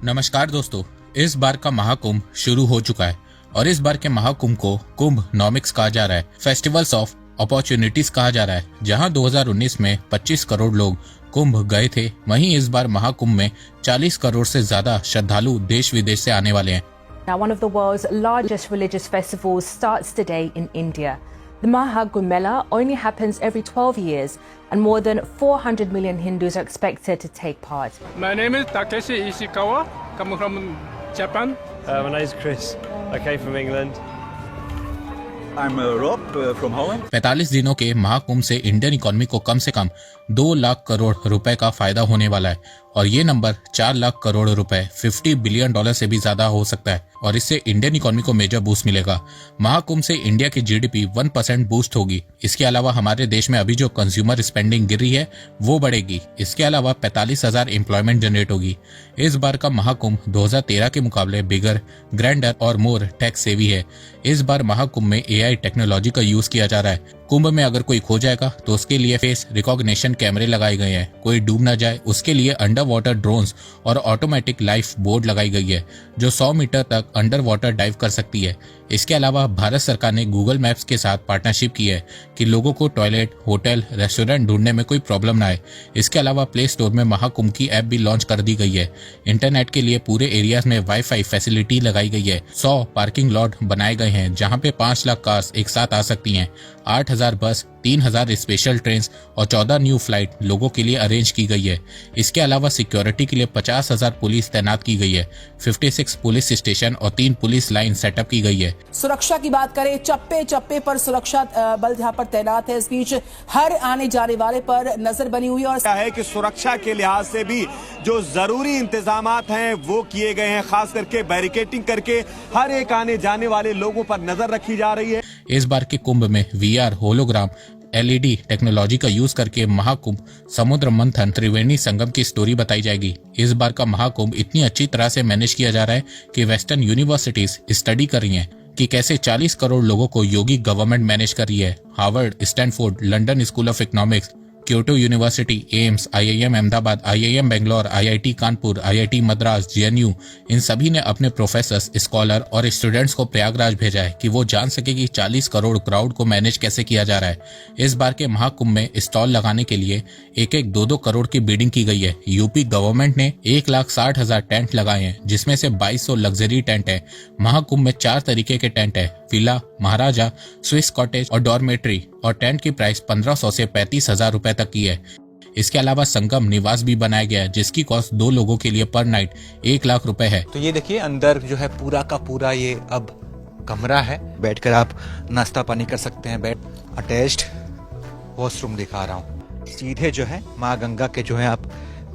नमस्कार दोस्तों, इस बार का महाकुंभ शुरू हो चुका है और इस बार के महाकुंभ को कुंभ नॉमिक्स कहा जा रहा है। फेस्टिवल्स ऑफ अपॉर्चुनिटीज कहा जा रहा है। जहां 2019 में 25 करोड़ लोग कुंभ गए थे, वहीं इस बार महाकुंभ में 40 करोड़ से ज्यादा श्रद्धालु देश विदेश से आने वाले हैं। Now, one of the world's largest religious festivals starts today in India. The Mahakumbh Mela only happens every 12 years, and more than 400 million Hindus are expected to take part. My name is Takeshi Ishikawa, coming from Japan. My name is Chris. I came from England. I'm Rob from Holland. 45 दिनों के महाकुंभ से Indian economy को कम से कम 2 लाख करोड़ रुपए का फायदा होने वाला है और ये नंबर 4 लाख करोड़ रुपए $50 बिलियन से भी ज्यादा हो सकता है और इससे इंडियन इकोनॉमी को मेजर बूस्ट मिलेगा। महाकुंभ से इंडिया की जीडीपी 1% बूस्ट होगी। इसके अलावा हमारे देश में अभी जो कंज्यूमर स्पेंडिंग गिर रही है वो बढ़ेगी। इसके अलावा 45,000 एम्प्लॉयमेंट जनरेट होगी। इस बार का महाकुंभ 2013 के मुकाबले बिगर, ग्रैंडर और मोर टैक्स सेवी है। इस बार महाकुंभ में एआई टेक्नोलॉजी का यूज किया जा रहा है। कुंभ में अगर कोई खो जाएगा तो उसके लिए फेस रिकॉग्निशन कैमरे लगाए गए हैं। कोई डूब ना जाए उसके लिए अंडर वाटर ड्रोन्स और ऑटोमेटिक लाइफ बोर्ड लगाई गई है जो 100 मीटर तक अंडर वाटर डाइव कर सकती है। इसके अलावा भारत सरकार ने गूगल मैप्स के साथ पार्टनरशिप की है कि लोगों को टॉयलेट, होटल, रेस्टोरेंट ढूंढने में कोई प्रॉब्लम ना आए। इसके अलावा प्ले स्टोर में महाकुंभ की ऐप भी लॉन्च कर दी गई है। इंटरनेट के लिए पूरे एरियाज में वाईफाई फैसिलिटी लगाई गई है। 100 पार्किंग लॉट बनाए गए हैं जहां पे 5 लाख कार्स एक साथ आ सकती हैं। 8,000 बस, 3,000 स्पेशल ट्रेन और 14 न्यू फ्लाइट लोगों के लिए अरेंज की गई है। इसके अलावा सिक्योरिटी के लिए 50,000 पुलिस तैनात की गई है। 56 पुलिस स्टेशन और 3 पुलिस लाइन सेटअप की गई है। सुरक्षा की बात करें, चप्पे चप्पे पर सुरक्षा बल यहाँ पर तैनात है। इस बीच हर आने जाने वाले पर नजर बनी हुई है और क्या है कि सुरक्षा के लिहाज से भी जो जरूरी इंतजामात हैं वो किए गए हैं। खास करके बैरिकेटिंग करके हर एक आने जाने वाले लोगों पर नजर रखी जा रही है। इस बार के कुंभ में वीआर, होलोग्राम, एलईडी टेक्नोलॉजी का यूज करके महाकुंभ समुद्र मंथन त्रिवेणी संगम की स्टोरी बताई जाएगी। इस बार का महाकुंभ इतनी अच्छी तरह से मैनेज किया जा रहा है कि वेस्टर्न यूनिवर्सिटीज स्टडी कर रही हैं कि कैसे 40 करोड़ लोगों को योगी गवर्नमेंट मैनेज कर रही है। Harvard, Stanford, London school of economics, Kyoto university, AIIMS, IIM Ahmedabad, IIM Bangalore, IIT Kanpur, IIT Madras, JNU, इन सभी ने अपने प्रोफेसर्स, स्कॉलर और स्टूडेंट्स को प्रयागराज भेजा है कि वो जान सके कि 40 करोड़ क्राउड को मैनेज कैसे किया जा रहा है। इस बार के महाकुंभ में स्टॉल लगाने के लिए 1-2 करोड़ की बिडिंग की गई है। यूपी गवर्नमेंट ने 1,60,000 टेंट लगाए हैं जिसमें से 2200 लग्जरी टेंट है। महाकुंभ में 4 तरीके के टेंट है, विला, महाराजा, स्विस कॉटेज और डॉर्मेट्री, और टेंट की प्राइस 1500 से 35,000 रुपए तक की है। इसके अलावा संगम निवास भी बनाया गया है जिसकी कॉस्ट 2 लोगों के लिए पर नाइट 1 लाख रुपए है। तो ये देखिए अंदर जो है पूरा का पूरा ये अब कमरा है, बैठकर आप नाश्ता पानी कर सकते हैं। बेड अटैच्ड वॉशरूम दिखा रहा हूँ। सीधे जो है माँ गंगा के जो है आप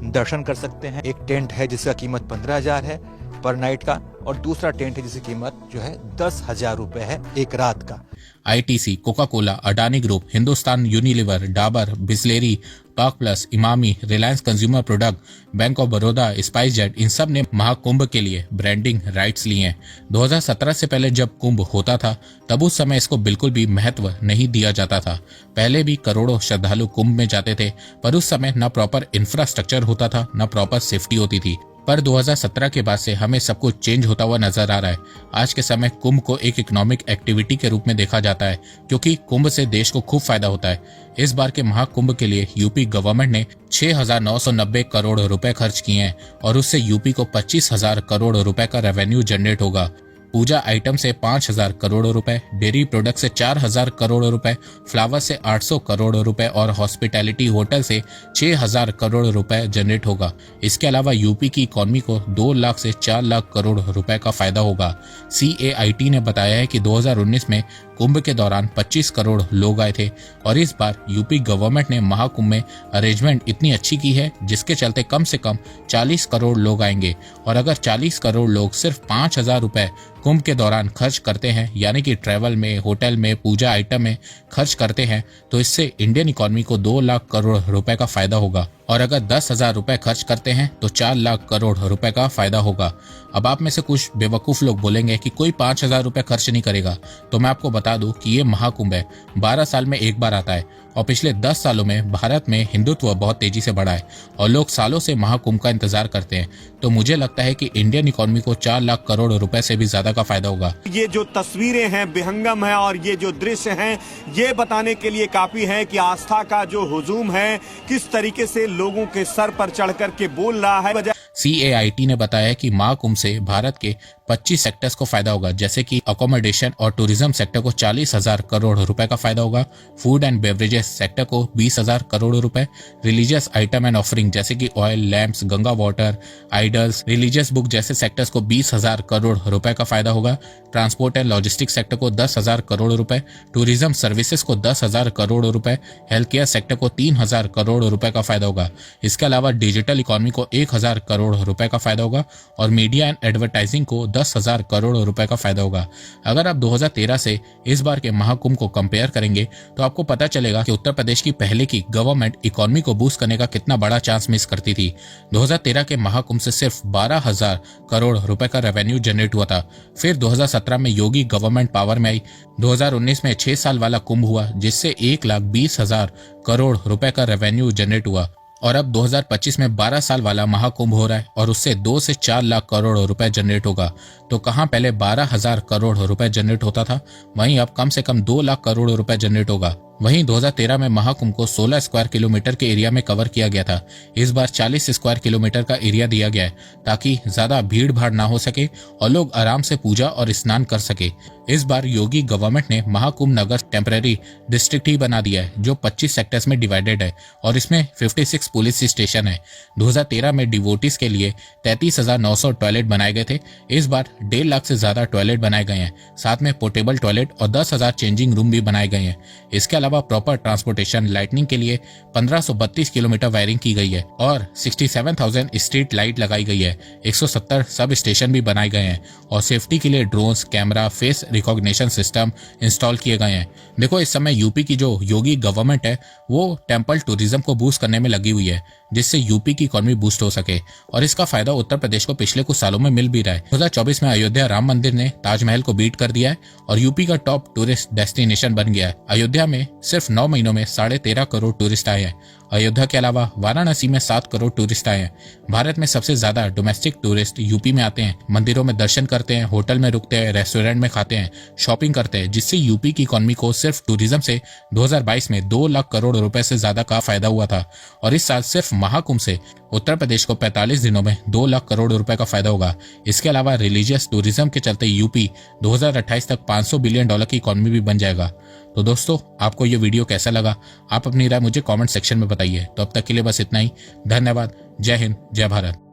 दर्शन कर सकते हैं। एक टेंट है जिसका कीमत 15,000 है पर नाइट का, और दूसरा टेंट है जिसकी कीमत जो है 10,000 रुपए है एक रात का। ITC, Coca Cola, Adani group, Hindustan Unilever, Dabur, Bisleri, park plus, Emami, Reliance consumer product, bank of Baroda, SpiceJet, इन सब ने महाकुंभ के लिए ब्रांडिंग राइट्स लिए हैं। 2017 से पहले जब कुंभ होता था तब उस समय इसको बिल्कुल भी महत्व नहीं दिया जाता था। पहले भी करोड़ों श्रद्धालु कुंभ में जाते थे पर उस समय न प्रॉपर इंफ्रास्ट्रक्चर होता था न प्रॉपर सेफ्टी होती थी। पर 2017 के बाद से हमें सब कुछ चेंज होता हुआ नजर आ रहा है। आज के समय कुंभ को एक इकोनॉमिक एक्टिविटी के रूप में देखा जाता है क्योंकि कुंभ से देश को खूब फायदा होता है। इस बार के महाकुंभ के लिए यूपी गवर्नमेंट ने 6,990 करोड़ रुपए खर्च किए हैं और उससे यूपी को 25,000 करोड़ रुपए का रेवेन्यू जनरेट होगा। पूजा आइटम से 5,000 करोड़ रुपए, डेयरी प्रोडक्ट से 4,000 करोड़ रुपए, फ्लावर से 800 करोड़ रुपए और हॉस्पिटैलिटी होटल से 6,000 करोड़ रुपए जनरेट होगा। इसके अलावा यूपी की इकोनॉमी को 2 लाख से 4 लाख करोड़ रुपए का फायदा होगा। CAIT ने बताया है कि 2019 में कुंभ के दौरान 25 करोड़ लोग आए थे और इस बार यूपी गवर्नमेंट ने महाकुंभ में अरेंजमेंट इतनी अच्छी की है जिसके चलते कम से कम 40 करोड़ लोग आएंगे। और अगर 40 करोड़ लोग सिर्फ 5,000 रुपए कुंभ के दौरान खर्च करते हैं, यानी कि ट्रैवल में, होटल में, पूजा आइटम में खर्च करते हैं, तो इससे इंडियन इकोनॉमी को 2 लाख करोड़ रुपए का फायदा होगा। और अगर 10,000 रुपए खर्च करते हैं तो 4 लाख करोड़ रुपए का फायदा होगा। अब आप में से कुछ बेवकूफ लोग बोलेंगे कि कोई 5,000 रुपए खर्च नहीं करेगा, तो मैं आपको बता दूं कि ये महाकुंभ है, 12 साल में एक बार आता है और पिछले 10 सालों में भारत में हिंदुत्व बहुत तेजी से बढ़ा है और लोग सालों से महाकुंभ का इंतजार करते हैं। तो मुझे लगता है कि इंडियन इकोनॉमी को 4 लाख करोड़ रुपए से भी ज्यादा का फायदा होगा। ये जो तस्वीरें हैं विहंगम है और ये जो दृश्य हैं ये बताने के लिए काफी है कि आस्था का जो हुजूम है किस तरीके से लोगों के सर पर चढ़ करके बोल रहा है। CAIT ने बताया कि महाकुंभ से भारत के 25 सेक्टर्स को फायदा होगा, जैसे कि अकोमोडेशन और टूरिज्म सेक्टर को 40,000 करोड़ रुपए का फायदा होगा, फूड एंड बेवरेजेस सेक्टर को 20,000 करोड़ रुपए, रिलीजियस आइटम एंड ऑफरिंग जैसे कि oil, lamps, Ganga water, idols, religious book जैसे सेक्टर्स को 20,000 करोड़ रुपए का फायदा होगा, ट्रांसपोर्ट एंड लॉजिस्टिक्स सेक्टर को 10,000 करोड़ रुपए, टूरिज्म सर्विसेज को 10,000 करोड़ रुपए, हेल्थ केयर सेक्टर को 3,000 करोड़ रुपए का फायदा होगा। इसके अलावा डिजिटल इकोनॉमी को 1,000 करोड़ रुपए का फायदा होगा और मीडिया एंड एडवर्टाइजिंग को 10,000 करोड़ रुपए का फायदा होगा। अगर आप 2013 से इस बार के महाकुंभ को कंपेयर करेंगे तो आपको पता चलेगा कि उत्तर प्रदेश की पहले की गवर्नमेंट इकोनॉमी को बूस्ट करने का कितना बड़ा चांस मिस करती थी। 2013 के महाकुंभ से सिर्फ 12,000 करोड़ रुपए का रेवेन्यू जनरेट हुआ था। फिर 2017 में योगी गवर्नमेंट पावर में आई। 2019 में 6 साल वाला कुंभ हुआ जिससे 1,20,000 करोड़ रुपए का रेवेन्यू जनरेट हुआ और अब 2025 में 12 साल वाला महाकुंभ हो रहा है और उससे 2 से 4 लाख करोड़ रुपए जनरेट होगा। तो कहां पहले 12,000 करोड़ रुपए जनरेट होता था, वहीं अब कम से कम 2 लाख करोड़ रुपए जनरेट होगा। वहीं 2013 में महाकुंभ को 16 स्क्वायर किलोमीटर के एरिया में कवर किया गया था। इस बार 40 स्क्वायर किलोमीटर का एरिया दिया गया है ताकि ज्यादा भीड़ भाड़ ना हो सके और लोग आराम से पूजा और स्नान कर सके। इस बार योगी गवर्नमेंट ने महाकुंभ नगर टेम्पररी डिस्ट्रिक्ट ही बना दिया है जो 25 सेक्टर्स में डिवाइडेड है और इसमें 56 पुलिस स्टेशन है। 2013 में डिवोटीज के लिए 33,900 टॉयलेट बनाए गए थे। इस बार 1.5 लाख से ज्यादा टॉयलेट बनाए गए हैं, साथ में पोर्टेबल टॉयलेट और 10,000 चेंजिंग रूम भी बनाए गए हैं। इसके अलावा प्रॉपर ट्रांसपोर्टेशन लाइटनिंग के लिए 1532 किलोमीटर वायरिंग की गई है और 67,000 स्ट्रीट लाइट लगाई गई है। 170 सब स्टेशन भी बनाए गए हैं और सेफ्टी के लिए drones, camera, face recognition system install किए गए हैं। देखो, इस समय यूपी की जो योगी गवर्नमेंट है वो टेम्पल टूरिज्म को बूस्ट करने में लगी हुई है जिससे यूपी की इकोनॉमी बूस्ट हो सके और इसका फायदा उत्तर प्रदेश को पिछले कुछ सालों में मिल भी रहा है। 2024 में अयोध्या राम मंदिर ने ताजमहल को बीट कर दिया है और यूपी का टॉप टूरिस्ट डेस्टिनेशन बन गया है। अयोध्या में सिर्फ 9 महीनों में 13.5 करोड़ टूरिस्ट आए हैं। अयोध्या के अलावा वाराणसी में 7 करोड़ टूरिस्ट आए हैं। भारत में सबसे ज्यादा डोमेस्टिक टूरिस्ट यूपी में आते हैं, मंदिरों में दर्शन करते हैं, होटल में रुकते हैं, रेस्टोरेंट में खाते हैं, शॉपिंग करते हैं, जिससे यूपी की इकोनॉमी को सिर्फ टूरिज्म से 2022 में 2 लाख करोड़ रुपए से ज्यादा का फायदा हुआ था और इस साल सिर्फ महाकुंभ से उत्तर प्रदेश को 45 दिनों में 2 लाख करोड़ रुपए का फायदा होगा। इसके अलावा रिलीजियस टूरिज्म के चलते यूपी 2028 तक $500 बिलियन की इकोनॉमी भी बन जाएगा। तो दोस्तों, आपको ये वीडियो कैसा लगा? आप अपनी राय मुझे कमेंट सेक्शन में बताइए। तो अब तक के लिए बस इतना ही। धन्यवाद। जय हिंद, जय भारत।